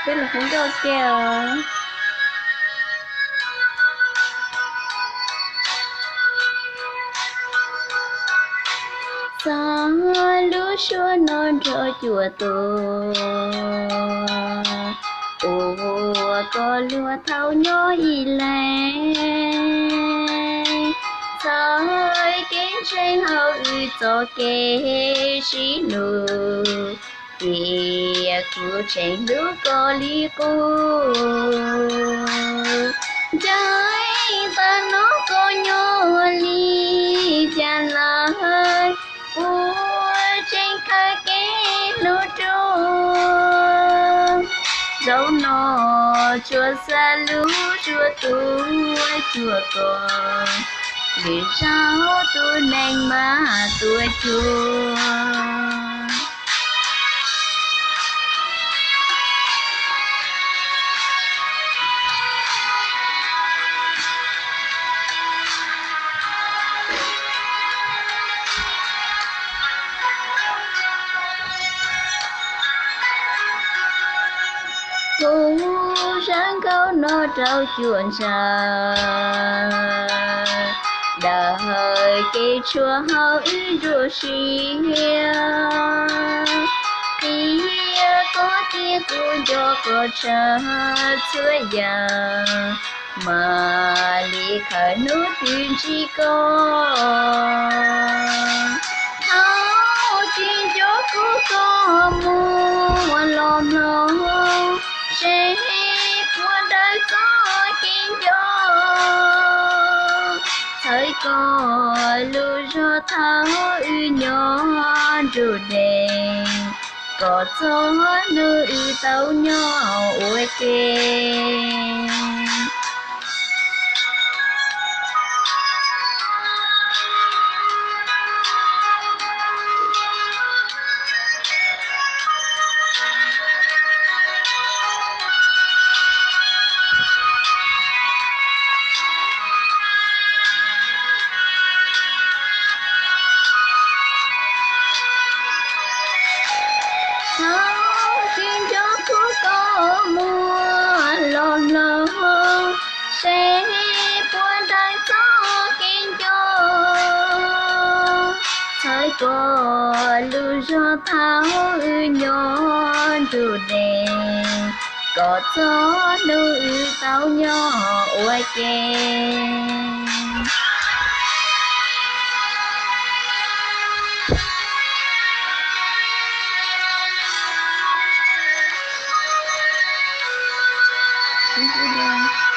Tức là không có kìa. Xa lúa xua non cho chùa tổ. Ồ có lúa thao nhỏ y lệ. Sai kiến trên hậu ư cho kê xí nụ. Kìa cụ trên lúa có lý cô. Trái ta nó có nhỏ ly chà lại. Ủa trên khơi kế lúa trôi. Dẫu nó chua xa lúa chua tôi chua con. Vì sao tôi nành mà tôi chua. Thu sáng câu nó trao chuồn xa. Đời kê chua hao ý rùa xì. Kia có kia cũng cho có cha chuối già. Mà lý khởi nút tuyên chi có. Tháo chuyện cho cô có mua lòm lòm. Sẽ qua đời có kiến gió. Thời có lưu cho tháo ư nhỏ rù đèn. Có gió nữ tàu nhỏ ôi kê. Tháo chuyện cho cô có mua lòm lòm. Sẽ qua đời gió kiến gió. Thời có lưu cho tháo ư nhỏ rù đèn. Có gió nữ tàu nhỏ ôi kê. Thank you.